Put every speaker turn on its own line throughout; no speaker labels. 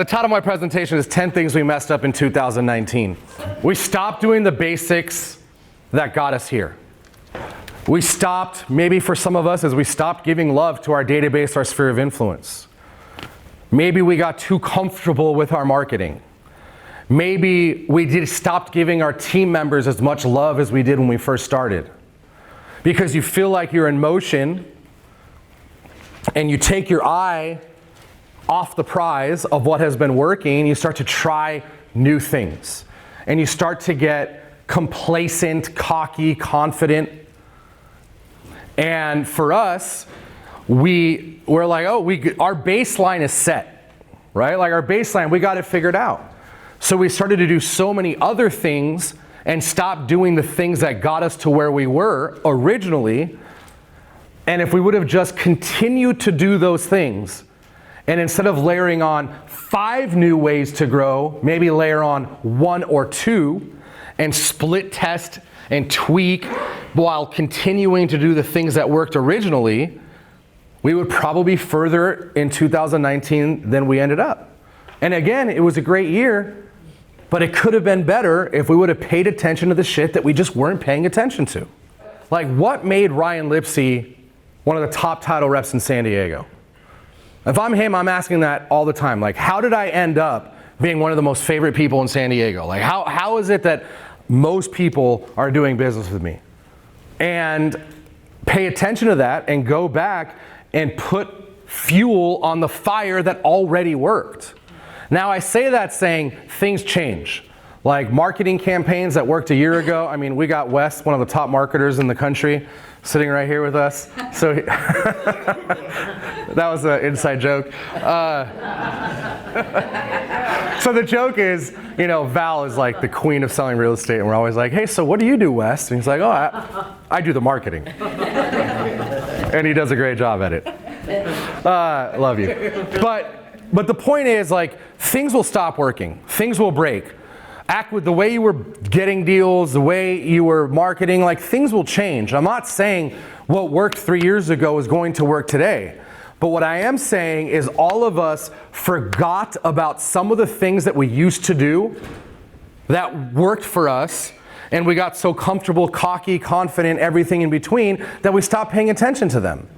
The title of my presentation is 10 Things We Messed Up in 2019. We stopped doing the basics that got us here. We stopped, maybe for some of us, as we stopped giving love to our database, our sphere of influence. Maybe we got too comfortable with our marketing. Maybe we stopped giving our team members as much love as we did when we first started. Because you feel like you're in motion and you take your eye off the prize of what has been working, you start to try new things. And you start to get complacent, cocky, confident. And for us, we're like, our baseline is set, right? Like our baseline, we got it figured out. So we started to do so many other things and stopped doing the things that got us to where we were originally. And if we would have just continued to do those things, and instead of layering on 5 new ways to grow, maybe layer on 1 or 2 and split test and tweak while continuing to do the things that worked originally, we would probably be further in 2019 than we ended up. And again, it was a great year, but it could have been better if we would have paid attention to the shit that we just weren't paying attention to. Like, what made Ryan Lipsey one of the top title reps in San Diego? If I'm him, I'm asking that all the time. Like, how did I end up being one of the most favorite people in San Diego? Like, how is it that most people are doing business with me? And pay attention to that and go back and put fuel on the fire that already worked. Now, I say that saying things change. Like marketing campaigns that worked a year ago. I mean, we got Wes, one of the top marketers in the country, sitting right here with us. So that was an inside joke. So the joke is, Val is like the queen of selling real estate, and we're always like, hey, so what do you do, Wes? And he's like, I do the marketing. And he does a great job at it. Love you. But the point is, like, things will stop working. Things will break. Act with the way you were getting deals, the way you were marketing, like things will change. I'm not saying what worked 3 years ago is going to work today. But what I am saying is all of us forgot about some of the things that we used to do that worked for us, and we got so comfortable, cocky, confident, everything in between, that we stopped paying attention to them.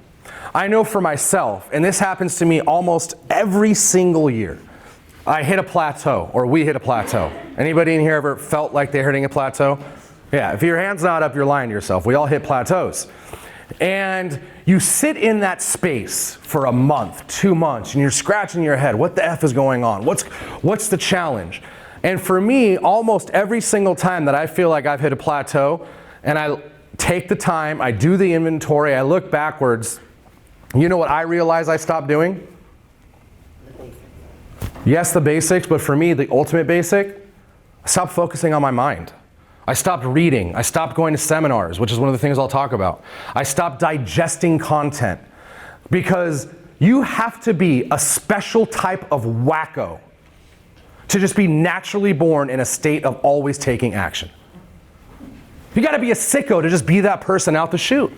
I know for myself, and this happens to me almost every single year, I hit a plateau, or we hit a plateau. Anybody in here ever felt like they're hitting a plateau? Yeah, if your hand's not up, you're lying to yourself. We all hit plateaus. And you sit in that space for a month, 2 months, and you're scratching your head. What the F is going on? What's the challenge? And for me, almost every single time that I feel like I've hit a plateau, and I take the time, I do the inventory, I look backwards, you know what I realize I stopped doing? Yes, the basics, but for me, the ultimate basic, I stopped focusing on my mind. I stopped reading. I stopped going to seminars, which is one of the things I'll talk about. I stopped digesting content, because you have to be a special type of wacko to just be naturally born in a state of always taking action. You gotta be a sicko to just be that person out the chute.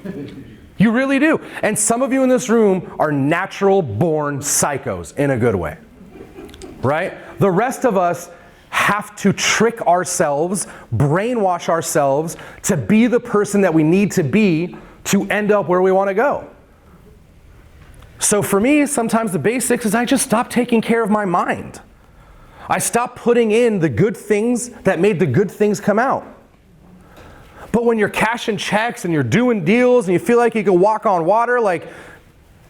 You really do. And some of you in this room are natural born psychos in a good way. Right? The rest of us have to trick ourselves, brainwash ourselves to be the person that we need to be to end up where we want to go. So for me, sometimes the basics is I just stopped taking care of my mind. I stopped putting in the good things that made the good things come out. But when you're cashing checks and you're doing deals and you feel like you can walk on water, like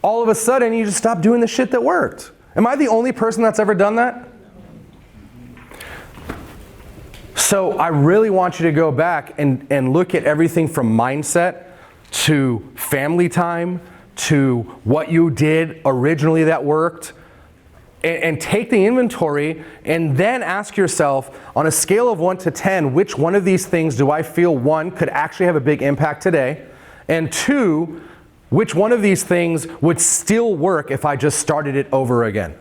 all of a sudden you just stop doing the shit that worked. Am I the only person that's ever done that? So I really want you to go back and look at everything from mindset to family time to what you did originally that worked, and take the inventory and then ask yourself, on a scale of 1 to 10, which one of these things do I feel, 1, could actually have a big impact today, and 2, which one of these things would still work if I just started it over again?